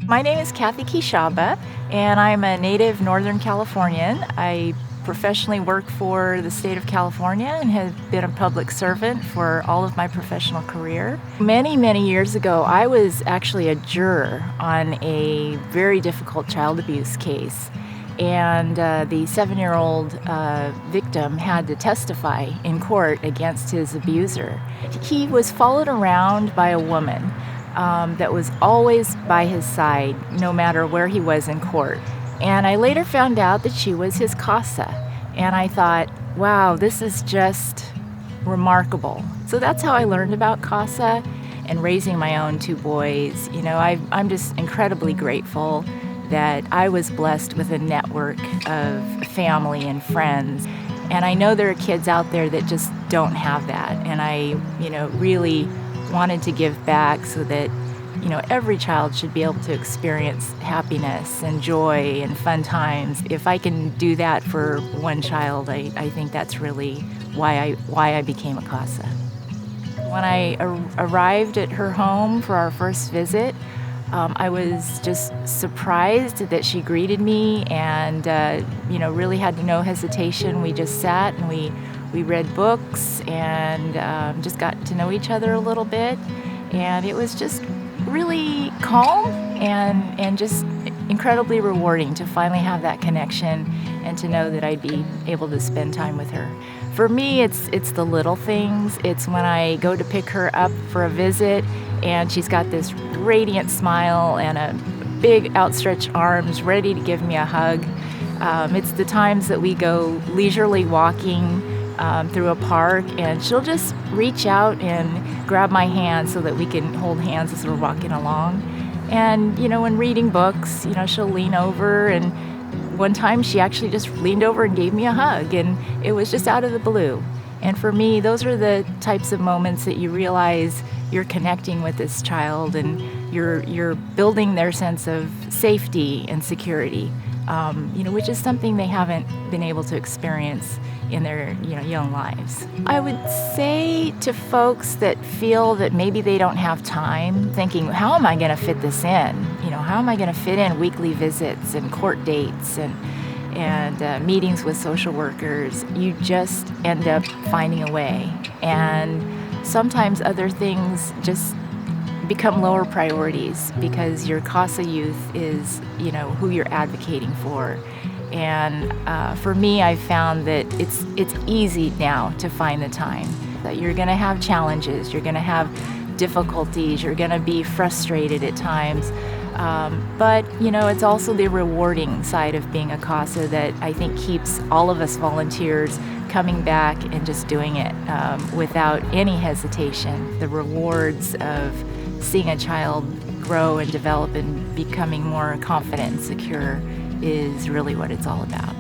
My name is Kishaba, and I'm a native Northern Californian. I professionally work for the state of California and have been a public servant for all of my professional career. Many, many years ago, I was actually a juror on a very difficult child abuse case. And the 7-year-old victim had to testify in court against his abuser. He was followed around by a woman that was always by his side, no matter where he was in court. And I later found out that she was his CASA. And I thought, wow, this is just remarkable. So that's how I learned about CASA and raising my own 2 boys. You know, I'm just incredibly grateful that I was blessed with a network of family and friends. And I know there are kids out there that just don't have that. And I, really wanted to give back so that, every child should be able to experience happiness and joy and fun times. If I can do that for one child, I think that's really why I became a CASA. When I arrived at her home for our first visit, I was just surprised that she greeted me and, really had no hesitation. We just sat and we read books and just got to know each other a little bit. And it was just really calm and just incredibly rewarding to finally have that connection and to know that I'd be able to spend time with her. For me, it's the little things. It's when I go to pick her up for a visit and she's got this radiant smile and a big outstretched arms ready to give me a hug. It's the times that we go leisurely walking through a park and she'll just reach out and grab my hand so that we can hold hands as we're walking along. And, when reading books, she'll lean over, and one time she actually just leaned over and gave me a hug, and it was just out of the blue. And for me, those are the types of moments that you realize you're connecting with this child and you're building their sense of safety and security, which is something they haven't been able to experience in their young lives. I would say to folks that feel that maybe they don't have time, thinking, how am I going to fit this in? How am I going to fit in weekly visits and court dates and meetings with social workers? You just end up finding a way. And sometimes other things just become lower priorities because your CASA youth is, who you're advocating for. And for me, I've found that it's easy now to find the time. That you're going to have challenges, you're going to have difficulties, you're going to be frustrated at times. But, it's also the rewarding side of being a CASA that I think keeps all of us volunteers coming back and just doing it without any hesitation. The rewards of seeing a child grow and develop and becoming more confident and secure is really what it's all about.